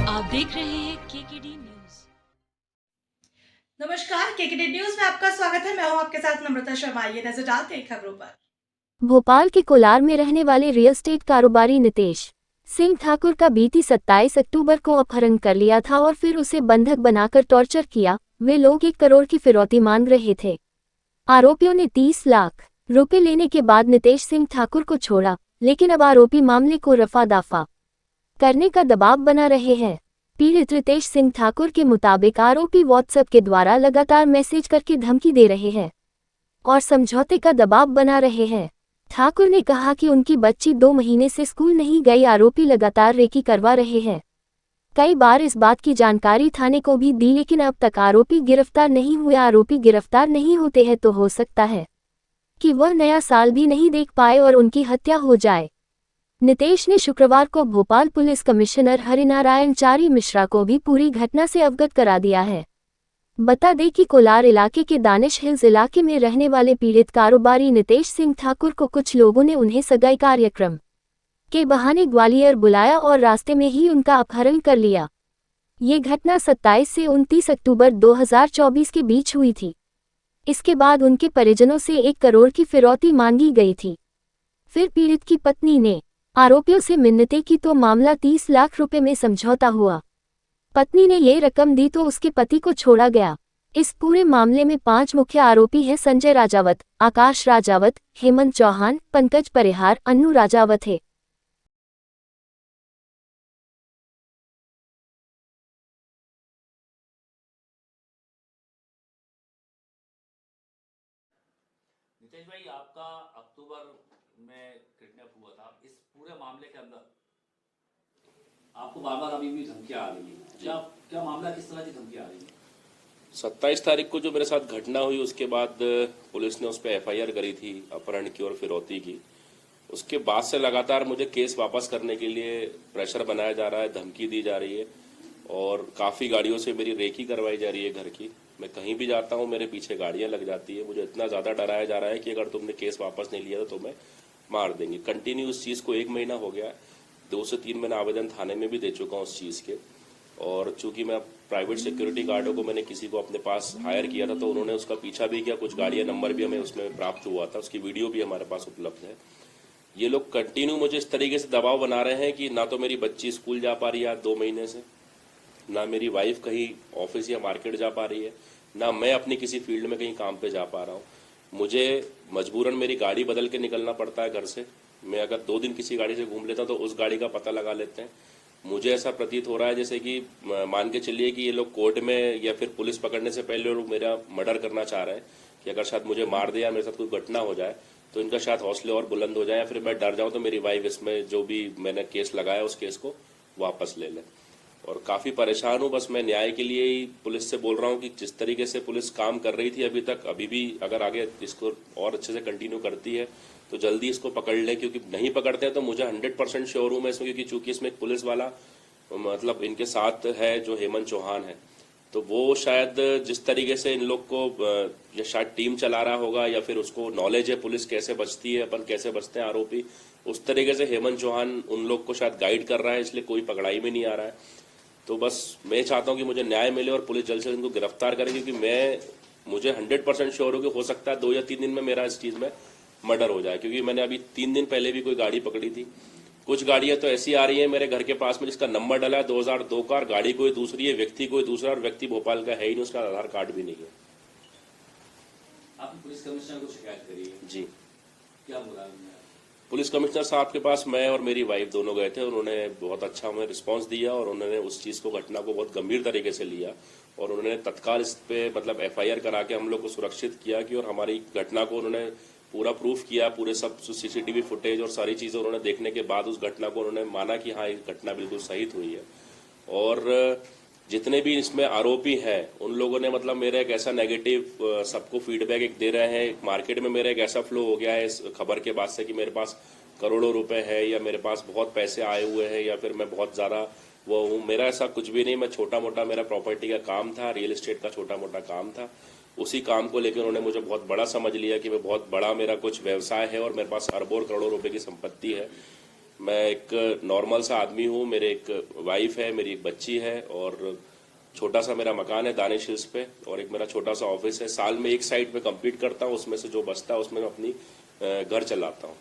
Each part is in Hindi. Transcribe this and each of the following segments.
आप देख रहे हैं केकेडी न्यूज। नमस्कार, केकेडी न्यूज में आपका स्वागत है। मैं हूं आपके साथ नम्रता शर्मा। ये नजर डालते हैं खबरों पर। भोपाल के कोलार में रहने वाले रियल एस्टेट कारोबारी नितेश सिंह ठाकुर का बीती 27 अक्टूबर को अपहरण कर लिया था और फिर उसे बंधक बनाकर टॉर्चर किया। वे लोग 1 करोड़ की फिरौती मांग रहे थे। आरोपियों ने 30 लाख रुपए लेने के बाद नितेश सिंह ठाकुर को छोड़ा, लेकिन अब आरोपी मामले को रफा दफा करने का दबाव बना रहे हैं। पीड़ित रितेश सिंह ठाकुर के मुताबिक आरोपी व्हाट्सएप के द्वारा लगातार मैसेज करके धमकी दे रहे हैं और समझौते का दबाव बना रहे हैं। ठाकुर ने कहा कि उनकी बच्ची 2 महीने से स्कूल नहीं गई। आरोपी लगातार रेकी करवा रहे हैं। कई बार इस बात की जानकारी थाने को भी दी, लेकिन अब तक आरोपी गिरफ्तार नहीं हुए। आरोपी गिरफ्तार नहीं होते हैं तो हो सकता है कि वह नया साल भी नहीं देख पाए और उनकी हत्या हो जाए। नितेश ने शुक्रवार को भोपाल पुलिस कमिश्नर हरिनारायण चारी मिश्रा को भी पूरी घटना से अवगत करा दिया है। बता दें कि कोलार इलाके के दानिश हिल्स इलाके में रहने वाले पीड़ित कारोबारी नितेश सिंह ठाकुर को कुछ लोगों ने उन्हें सगाई कार्यक्रम के बहाने ग्वालियर बुलाया और रास्ते में ही उनका अपहरण कर लिया। ये घटना 27 से 29 अक्टूबर 2024 के बीच हुई थी। इसके बाद उनके परिजनों से 1 करोड़ की फिरौती मांगी गई थी। फिर पीड़ित की पत्नी ने आरोपियों से मिन्नतें की तो मामला 30 लाख रुपए में समझौता हुआ। पत्नी ने ये रकम दी तो उसके पति को छोड़ा गया। इस पूरे मामले में 5 मुख्य आरोपी हैं। संजय राजावत, आकाश राजावत, हेमंत चौहान, पंकज परिहार, अन्नू राजावत है। नितेश भाई, आपका अक्टूबर में किडनैप हुआ था। इस पूरे मामले के अंदर आपको बार बार अभी भी धमकियां आ रही हैं। क्या क्या मामला, किस तरह की धमकियां आ रही हैं? 27 तारीख को जो मेरे साथ घटना हुई उसके बाद पुलिस ने उस पर एफआईआर करी थी अपहरण की और फिरौती की। उसके बाद से लगातार मुझे केस वापस करने के लिए प्रेशर बनाया जा रहा है, धमकी दी जा रही है और काफ़ी गाड़ियों से मेरी रेकी करवाई जा रही है घर की। मैं कहीं भी जाता हूँ मेरे पीछे गाड़ियाँ लग जाती है। मुझे इतना ज़्यादा डराया जा रहा है कि अगर तुमने केस वापस नहीं लिया तो तुम्हें मार देंगे। कंटिन्यू उस चीज़ को 1 महीना हो गया है। 2 से 3 मैंने आवेदन थाने में भी दे चुका हूँ उस चीज़ के। और चूंकि मैं प्राइवेट सिक्योरिटी गार्डों को मैंने किसी को अपने पास हायर किया था तो उन्होंने उसका पीछा भी किया। कुछ गाड़ियाँ नंबर भी हमें उसमें प्राप्त हुआ था, उसकी वीडियो भी हमारे पास उपलब्ध है। ये लोग कंटिन्यू मुझे इस तरीके से दबाव बना रहे हैं कि ना तो मेरी बच्ची स्कूल जा पा रही है 2 महीने से, ना मेरी वाइफ कहीं ऑफिस या मार्केट जा पा रही है, ना मैं अपनी किसी फील्ड में कहीं काम पे जा पा रहा हूँ। मुझे मजबूरन मेरी गाड़ी बदल के निकलना पड़ता है घर से। मैं अगर 2 दिन किसी गाड़ी से घूम लेता तो उस गाड़ी का पता लगा लेते हैं। मुझे ऐसा प्रतीत हो रहा है जैसे कि मान के चलिए कि ये लोग कोर्ट में या फिर पुलिस पकड़ने से पहले लोग मेरा मर्डर करना चाह रहे हैं कि अगर शायद मुझे मार दे या मेरे साथ कोई घटना हो जाए तो इनका शायद हौसले और बुलंद हो जाए, या फिर मैं डर जाऊं तो मेरी वाइफ इसमें जो भी मैंने केस लगाया उस केस को वापस ले ले। और काफ़ी परेशान हूँ। बस मैं न्याय के लिए ही पुलिस से बोल रहा हूँ कि जिस तरीके से पुलिस काम कर रही थी अभी तक, अभी भी अगर आगे इसको और अच्छे से कंटिन्यू करती है तो जल्दी इसको पकड़ ले, क्योंकि नहीं पकड़ते हैं तो मुझे 100% श्योर हूँ मैं इसमें, क्योंकि चूंकि इसमें एक पुलिस वाला मतलब इनके साथ है जो हेमंत चौहान है, तो वो शायद जिस तरीके से इन लोग को या शायद टीम चला रहा होगा या फिर उसको नॉलेज है पुलिस कैसे बचती है, अपन कैसे बचते हैं आरोपी, उस तरीके से हेमंत चौहान उन लोग को शायद गाइड कर रहा है, इसलिए कोई पकड़ाई में नहीं आ रहा है। तो बस मैं चाहता हूँ कि मुझे न्याय मिले और पुलिस जल्द से जल्द इनको गिरफ्तार करे, क्योंकि मुझे 100% श्योर हूँ कि हो सकता है 2 या 3 दिन में मेरा इस चीज़ में मर्डर हो जाए। क्योंकि मैंने अभी 3 दिन पहले भी कोई गाड़ी पकड़ी थी। कुछ गाड़ियां तो ऐसी आ रही हैं मेरे घर के पास में जिसका नंबर डला है 2002 का, गाड़ी कोई दूसरी है, व्यक्ति कोई दूसरा, और व्यक्ति भोपाल का है ही नहीं, उसका आधार कार्ड भी नहीं है। आपने पुलिस कमिश्नर को शिकायत करी है? जी। क्या बोला? पुलिस कमिश्नर साहब के पास मैं और मेरी वाइफ दोनों गए थे। उन्होंने बहुत अच्छा हमें रिस्पांस दिया और उन्होंने उस चीज़ को, घटना को बहुत गंभीर तरीके से लिया और उन्होंने तत्काल इस पे मतलब एफआईआर करा के हम लोग को सुरक्षित किया कि, और हमारी घटना को उन्होंने पूरा प्रूफ किया, पूरे सब सीसीटीवी फुटेज और सारी चीज़ें उन्होंने देखने के बाद उस घटना को उन्होंने माना कि हाँ ये घटना बिल्कुल सही हुई है। और जितने भी इसमें आरोपी हैं उन लोगों ने मतलब मेरा एक ऐसा नेगेटिव सबको फीडबैक एक दे रहे हैं। मार्केट में मेरा एक ऐसा फ्लो हो गया है इस खबर के बाद से कि मेरे पास करोड़ों रुपए है या मेरे पास बहुत पैसे आए हुए हैं या फिर मैं बहुत ज़्यादा वो हूँ। मेरा ऐसा कुछ भी नहीं। मैं छोटा मोटा, मेरा प्रॉपर्टी का काम था, रियल एस्टेट का छोटा मोटा काम था। उसी काम को लेकर उन्होंने मुझे बहुत बड़ा समझ लिया कि मैं बहुत बड़ा, मेरा कुछ व्यवसाय है और मेरे पास अरबों करोड़ों रुपए की संपत्ति है। मैं एक नॉर्मल सा आदमी हूँ, मेरे एक वाइफ है, मेरी एक बच्ची है और छोटा सा मेरा मकान है दानिश हिल्स पे और एक मेरा छोटा सा ऑफिस है। साल में एक साइट में कंप्लीट करता हूँ, उसमें से जो बचता है उसमें मैं अपनी घर चलाता हूँ।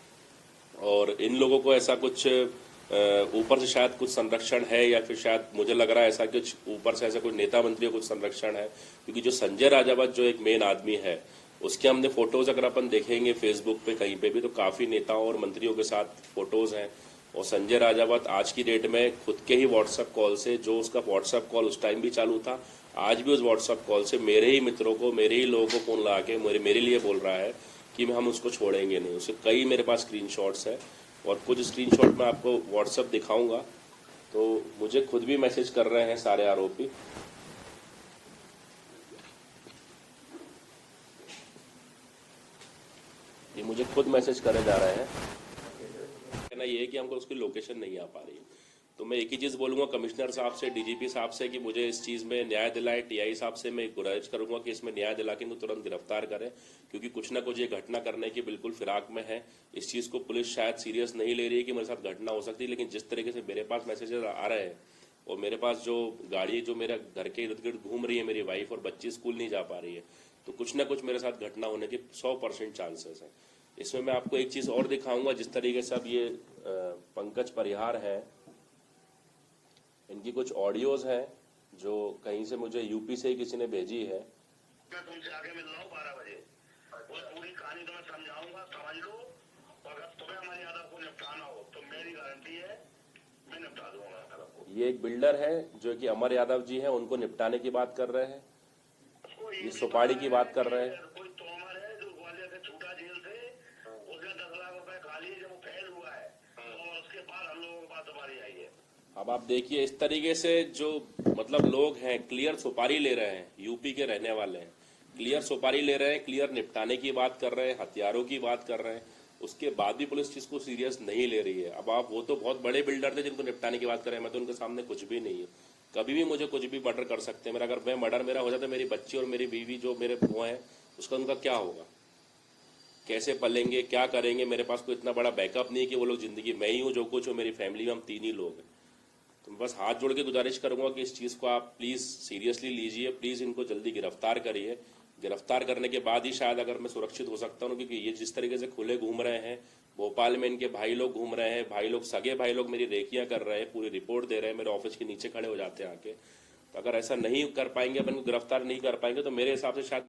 और इन लोगों को ऐसा कुछ ऊपर से शायद कुछ संरक्षण है या फिर शायद मुझे लग रहा है ऐसा कुछ ऊपर से ऐसा कुछ नेता मंत्रियों कुछ संरक्षण है, क्योंकि जो संजय राजावत जो एक मेन आदमी है उसके हमने फोटोज अगर अपन देखेंगे फेसबुक पे कहीं पे भी तो काफी नेताओं और मंत्रियों के साथ फोटोज हैं। और संजय राजावत आज की डेट में खुद के ही व्हाट्सएप कॉल से, जो उसका व्हाट्सएप कॉल उस टाइम भी चालू था, आज भी उस व्हाट्सएप कॉल से मेरे ही मित्रों को, मेरे ही लोगों को फोन लगा के मेरे लिए बोल रहा है कि हम उसको छोड़ेंगे नहीं। उसके कई मेरे पास स्क्रीनशॉट्स है और कुछ स्क्रीनशॉट मैं आपको व्हाट्सएप दिखाऊंगा। तो मुझे खुद भी मैसेज कर रहे हैं सारे आरोपी। ये मुझे खुद मैसेज करे जा रहे हैं। कहना ये है कि हमको उसकी लोकेशन नहीं आ पा रही है। तो मैं एक ही चीज़ बोलूंगा कमिश्नर साहब से, डीजीपी साहब से कि मुझे इस चीज़ में न्याय दिलाए। टीआई साहब से मैं गुजारिश करूंगा कि इसमें न्याय दिला के इनको तुरंत गिरफ्तार करें, क्योंकि कुछ ना कुछ ये घटना करने की बिल्कुल फिराक में है। इस चीज़ को पुलिस शायद सीरियस नहीं ले रही है कि मेरे साथ घटना हो सकती है, लेकिन जिस तरीके से मेरे पास मैसेजेस आ रहे हैं और मेरे पास जो गाड़ी जो मेरे घर के इर्द गिर्द घूम रही है, मेरी वाइफ और बच्ची स्कूल नहीं जा पा रही है, तो कुछ ना कुछ मेरे साथ घटना होने के 100% चांसेस हैं। इसमें मैं आपको एक चीज़ और दिखाऊंगा, जिस तरीके से अब ये पंकज परिहार है, इनकी कुछ ऑडियोज हैं जो कहीं से मुझे यूपी से ही किसी ने भेजी है। मैं तुमसे आगे मिल रहा हूँ 12 बजे, वो पूरी कहानी तुम्हें समझाऊंगा, समझ लो। और अगर तुम्हें हमारी यादव को निपटाना हो तो मेरी गारंटी है मैं निपटा दूंगा यादव को। ये एक बिल्डर है जो कि अमर यादव जी हैं, उनको निपटाने की बात कर रहे हैं, ये सुपारी की बात कर रहे हैं। कोई तोमर है जो ग्वालियर से छूटा जेल से, उसने 10 लाख रुपए खा लिए जब वो फेल हुआ है, और उसके बाद हम लोगों के पास तुम्हारी आई है। अब आप देखिए इस तरीके से जो मतलब लोग हैं क्लियर सुपारी ले रहे हैं, यूपी के रहने वाले हैं, क्लियर सुपारी ले रहे हैं, क्लियर निपटाने की बात कर रहे हैं, हथियारों की बात कर रहे हैं, उसके बाद भी पुलिस चीज को सीरियस नहीं ले रही है। अब आप, वो तो बहुत बड़े बिल्डर थे जिनको निपटाने की बात कर रहे हैं, मैं तो उनके सामने कुछ भी नहीं है। कभी भी मुझे कुछ भी मर्डर कर सकते हैं। मेरा अगर मैं मर्डर मेरा हो जाता, मेरी बच्ची और मेरी बीवी जो मेरे वो हैं उसका उनका क्या होगा, कैसे पलेंगे, क्या करेंगे। मेरे पास कोई इतना बड़ा बैकअप नहीं है कि वो लोग जिंदगी, मैं ही हूँ जो कुछ हो, मेरी फैमिली में हम 3 ही लोग हैं। तो मैं बस हाथ जोड़ के गुजारिश करूंगा कि इस चीज़ को आप प्लीज़ सीरियसली लीजिए, प्लीज़ इनको जल्दी गिरफ्तार करिए। गिरफ्तार करने के बाद ही शायद अगर मैं सुरक्षित हो सकता हूँ, क्योंकि ये जिस तरीके से खुले घूम रहे हैं, भोपाल में इनके भाई लोग घूम रहे हैं, भाई लोग, सगे भाई लोग मेरी रेकियां कर रहे हैं, पूरी रिपोर्ट दे रहे हैं, मेरे ऑफिस के नीचे खड़े हो जाते हैं आके। तो अगर ऐसा नहीं कर पाएंगे, अपन गिरफ्तार नहीं कर पाएंगे, तो मेरे हिसाब से शायद